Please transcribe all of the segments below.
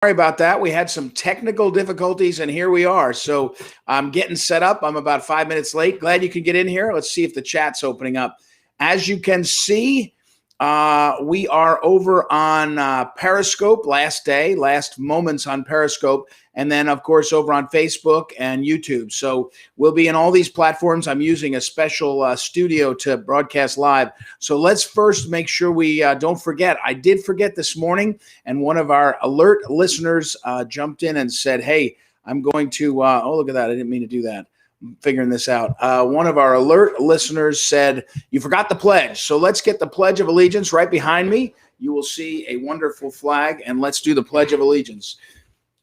Sorry about that. We had some technical difficulties, and here we are. So I'm getting set up. I'm about 5 minutes late. Glad you could get in here. Let's see if the chat's opening up. As you can see, we are over on Periscope last moments on Periscope, and then, of course, over on Facebook and YouTube. So we'll be in all these platforms. I'm using a special studio to broadcast live. So let's first make sure we don't forget. I did forget this morning, and one of our alert listeners jumped in and said, hey, I'm going to, oh, look at that. I didn't mean to do that. I'm figuring this out. One of our alert listeners said, you forgot the pledge. So let's get the Pledge of Allegiance right behind me. You will see a wonderful flag, and let's do the Pledge of Allegiance.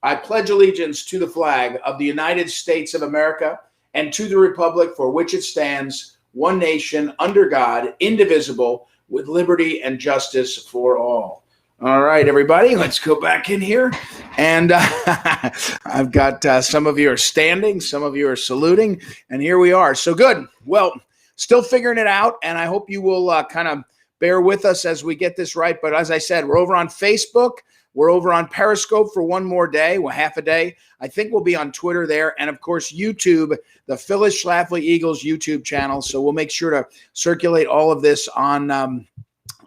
I pledge allegiance to the flag of the United States of America and to the republic for which it stands, one nation, under God, indivisible, with liberty and justice for all. All right, everybody, let's go back in here. And I've got some of you are standing, some of you are saluting, and here we are. So good. Well, still figuring it out, and I hope you will kind of bear with us as we get this right. But as I said, we're over on Facebook. We're over on Periscope for one more day, well, half a day. I think we'll be on Twitter there. And, of course, YouTube, the Phyllis Schlafly Eagles YouTube channel. So we'll make sure to circulate all of this on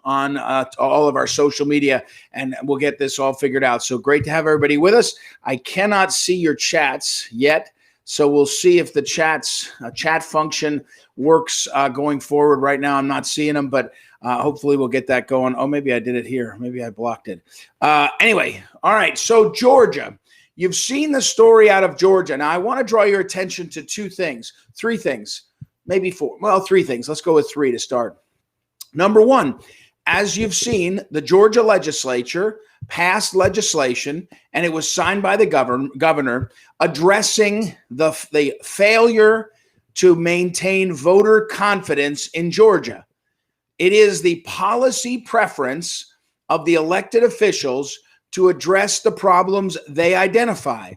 all of our social media, and we'll get this all figured out. So great to have everybody with us. I cannot see your chats yet, so we'll see if the chat function works going forward. Right now, I'm not seeing them, but hopefully we'll get that going. Oh, maybe I did it here. Maybe I blocked it. Anyway, all right. So Georgia, you've seen the story out of Georgia. Now, I want to draw your attention to three things, maybe four. Well, three things. Let's go with three to start. Number one, as you've seen, the Georgia legislature passed legislation, and it was signed by the governor addressing the failure to maintain voter confidence in Georgia. It is the policy preference of the elected officials to address the problems they identify.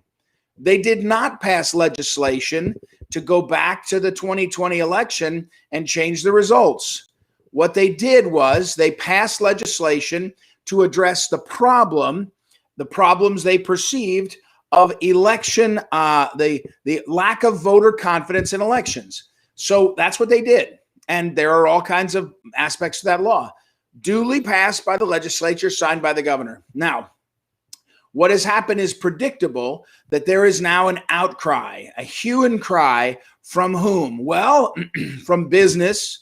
They did not pass legislation to go back to the 2020 election and change the results. What they did was they passed legislation to address the problems they perceived of election, the lack of voter confidence in elections. So that's what they did. And there are all kinds of aspects to that law, duly passed by the legislature, signed by the governor. Now, what has happened is predictable, that there is now an outcry, a hue and cry from whom? Well, from business,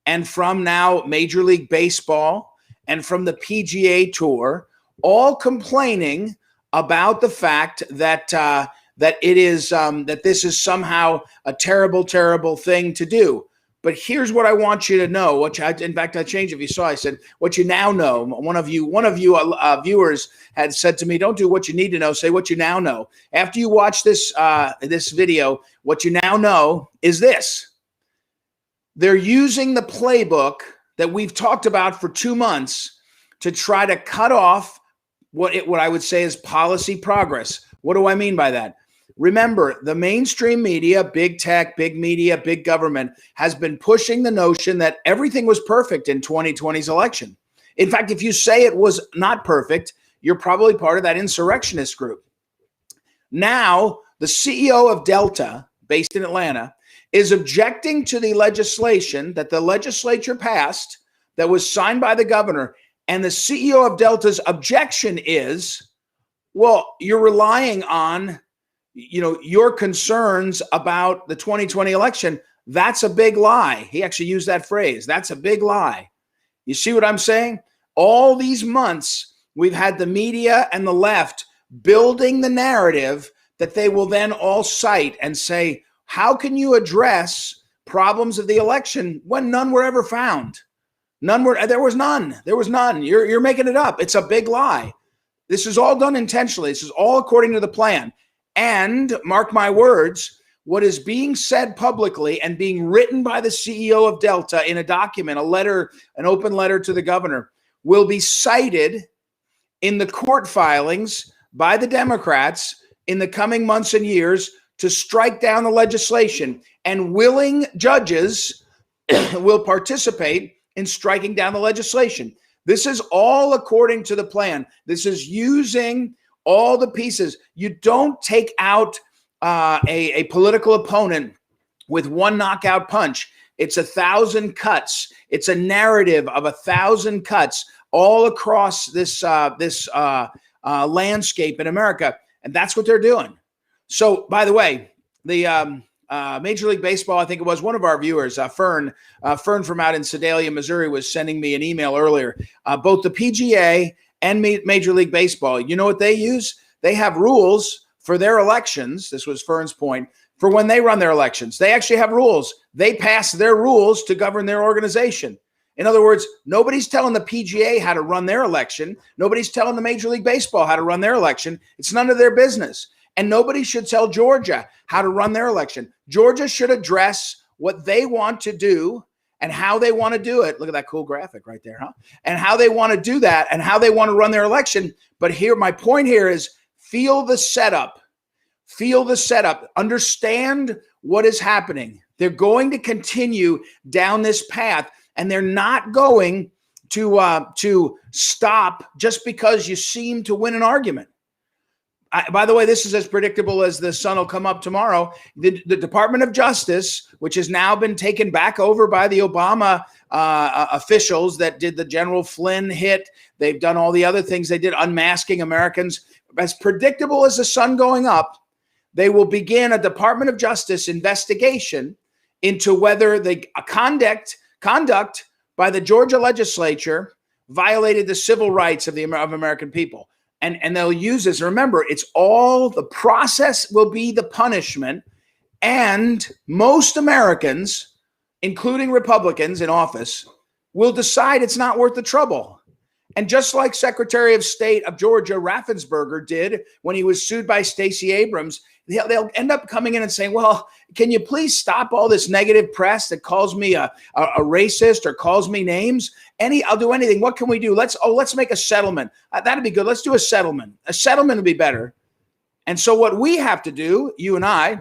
and from now Major League Baseball, and from the PGA Tour, all complaining about the fact that that this is somehow a terrible, terrible thing to do. But here's what I want you to know. In fact, I changed. If you saw, I said, "What you now know." One of you viewers had said to me, "Don't do what you need to know. Say what you now know." After you watch this video, what you now know is this. They're using the playbook that we've talked about for 2 months to try to cut off what I would say is policy progress. What do I mean by that? Remember, the mainstream media, big tech, big media, big government has been pushing the notion that everything was perfect in 2020's election. In fact, if you say it was not perfect, you're probably part of that insurrectionist group. Now, the CEO of Delta, based in Atlanta, is objecting to the legislation that the legislature passed that was signed by the governor. And the CEO of Delta's objection is, well, you're relying on, your concerns about the 2020 election. That's a big lie. He actually used that phrase. That's a big lie. You see what I'm saying? All these months, we've had the media and the left building the narrative that they will then all cite and say, how can you address problems of the election when none were ever found? There was none. You're making it up. It's a big lie. This is all done intentionally. This is all according to the plan. And mark my words, what is being said publicly and being written by the CEO of Delta in a document, an open letter to the governor, will be cited in the court filings by the Democrats in the coming months and years to strike down the legislation, and willing judges will participate in striking down the legislation. This is all according to the plan. This is using all the pieces. You don't take out a political opponent with one knockout punch. It's 1,000 cuts. It's a narrative of 1,000 cuts all across this landscape in America, and that's what they're doing. So, by the way, the Major League Baseball, I think it was one of our viewers, Fern from out in Sedalia, Missouri, was sending me an email earlier. Both the PGA and Major League Baseball, you know what they use? They have rules for their elections. This was Fern's point. For when they run their elections, they actually have rules. They pass their rules to govern their organization. In other words, nobody's telling the PGA how to run their election. Nobody's telling the Major League Baseball how to run their election. It's none of their business. And nobody should tell Georgia how to run their election. Georgia should address what they want to do and how they want to do it. Look at that cool graphic right there, huh? And how they want to do that and how they want to run their election. But here, my point here is feel the setup. Feel the setup. Understand what is happening. They're going to continue down this path, and they're not going to stop just because you seem to win an argument. By the way, this is as predictable as the sun will come up tomorrow. The Department of Justice, which has now been taken back over by the Obama officials that did the General Flynn hit. They've done all the other things they did, unmasking Americans. As predictable as the sun going up, they will begin a Department of Justice investigation into whether the conduct by the Georgia legislature violated the civil rights of American people. And they'll use this. Remember, it's all the process will be the punishment. And most Americans, including Republicans in office, will decide it's not worth the trouble. And just like Secretary of State of Georgia, Raffensperger, did when he was sued by Stacey Abrams, they'll end up coming in and saying, well, can you please stop all this negative press that calls me a racist or calls me names? I'll do anything. What can we do? Let's make a settlement. That'd be good. Let's do a settlement. A settlement would be better. And so what we have to do, you and I,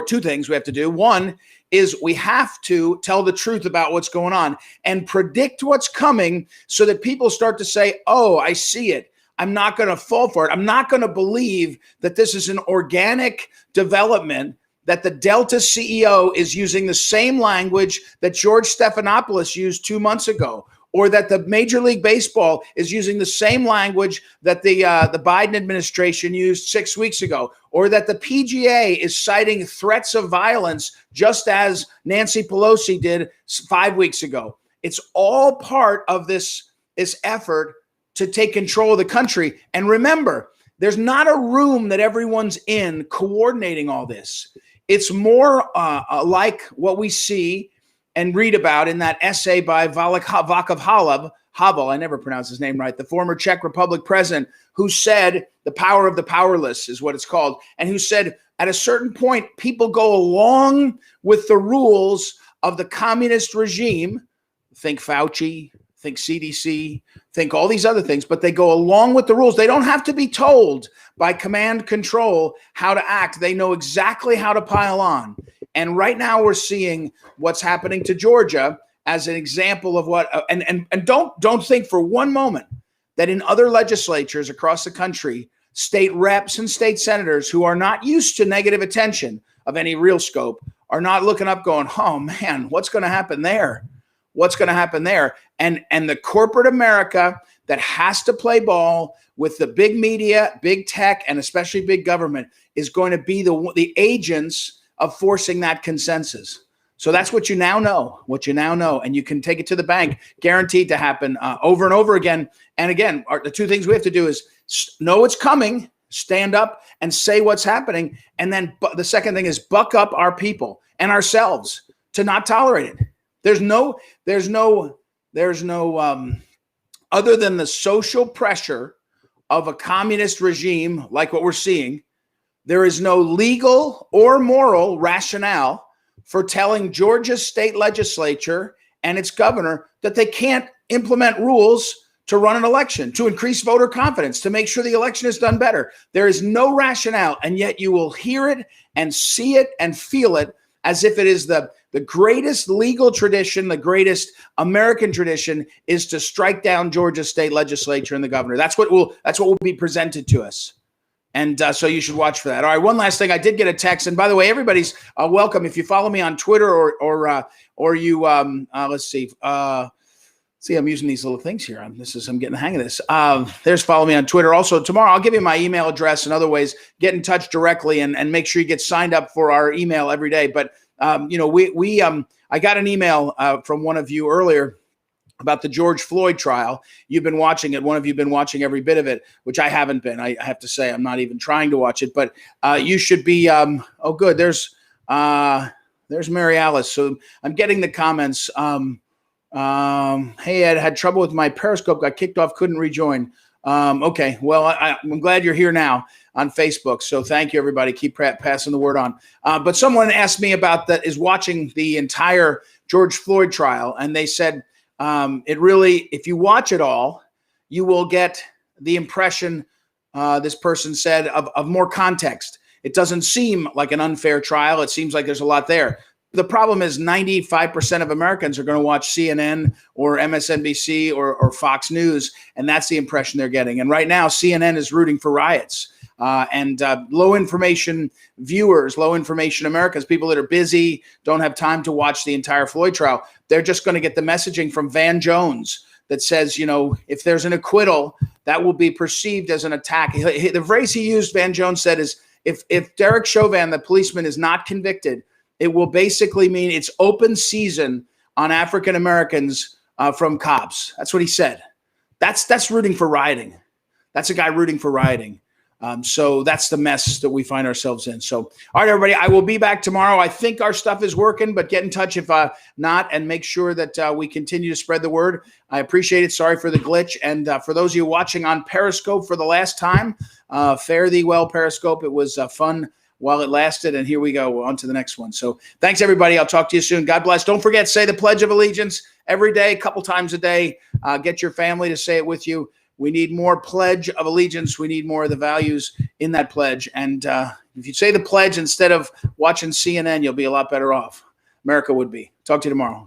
two things we have to do. One is we have to tell the truth about what's going on and predict what's coming so that people start to say, oh, I see it. I'm not going to fall for it. I'm not going to believe that this is an organic development, that the Delta CEO is using the same language that George Stephanopoulos used 2 months ago, or that the Major League Baseball is using the same language that the Biden administration used 6 weeks ago, or that the PGA is citing threats of violence just as Nancy Pelosi did 5 weeks ago. It's all part of this effort to take control of the country. And remember, there's not a room that everyone's in coordinating all this. It's more like what we see and read about in that essay by Václav Havel, I never pronounce his name right, the former Czech Republic president, who said the power of the powerless is what it's called, and who said at a certain point, people go along with the rules of the communist regime, think Fauci, think CDC, think all these other things, but they go along with the rules. They don't have to be told by command control how to act. They know exactly how to pile on. And right now we're seeing what's happening to Georgia as an example of what, and don't think for one moment that in other legislatures across the country, state reps and state senators who are not used to negative attention of any real scope are not looking up going, oh man, what's going to happen there? What's going to happen there? And the corporate America that has to play ball with the big media, big tech, and especially big government is going to be the agents of forcing that consensus. So that's what you now know, and you can take it to the bank, guaranteed to happen over and over again. And again, the two things we have to do is know it's coming, stand up and say what's happening. And then the second thing is buck up our people and ourselves to not tolerate it. There's no other than the social pressure of a communist regime like what we're seeing, there is no legal or moral rationale for telling Georgia's state legislature and its governor that they can't implement rules to run an election, to increase voter confidence, to make sure the election is done better. There is no rationale, and yet you will hear it and see it and feel it as if it is the greatest legal tradition, the greatest American tradition is to strike down Georgia state legislature and the governor. That's what will be presented to us. And so you should watch for that. All right, one last thing. I did get a text, and by the way, everybody's welcome. If you follow me on Twitter or you let's see. See, I'm using these little things here. I'm getting the hang of this. There's follow me on Twitter. Also, tomorrow I'll give you my email address and other ways. Get in touch directly and make sure you get signed up for our email every day. But I got an email from one of you earlier about the George Floyd trial. You've been watching it. One of you have been watching every bit of it, which I haven't been. I have to say I'm not even trying to watch it. But you should be. Oh, good. There's Mary Alice. So I'm getting the comments. Hey, Ed, had trouble with my Periscope, got kicked off, couldn't rejoin. Okay, well, I'm glad you're here now on Facebook. So thank you, everybody. Keep passing the word on. But someone asked me about that, is watching the entire George Floyd trial. And they said, it really, if you watch it all, you will get the impression, this person said, of more context. It doesn't seem like an unfair trial. It seems like there's a lot there. The problem is 95% of Americans are going to watch CNN or MSNBC or Fox News, and that's the impression they're getting. And right now, CNN is rooting for riots. And low information viewers, low information Americans, people that are busy, don't have time to watch the entire Floyd trial, they're just going to get the messaging from Van Jones that says, if there's an acquittal, that will be perceived as an attack. The phrase he used, Van Jones said, is if Derek Chauvin, the policeman, is not convicted, it will basically mean it's open season on African Americans from cops. That's what he said. That's rooting for rioting. That's a guy rooting for rioting. So that's the mess that we find ourselves in. So, all right, everybody, I will be back tomorrow. I think our stuff is working, but get in touch if not, and make sure that we continue to spread the word. I appreciate it. Sorry for the glitch. And for those of you watching on Periscope for the last time, fare thee well, Periscope. It was fun while it lasted, and here we go on to the next one. So thanks, everybody. I'll talk to you soon. God bless. Don't forget, say the Pledge of Allegiance every day, a couple times a day. Get your family to say it with you. We need more Pledge of Allegiance. We need more of the values in that pledge. And if you say the pledge instead of watching CNN, you'll be a lot better off. America would be. Talk to you tomorrow.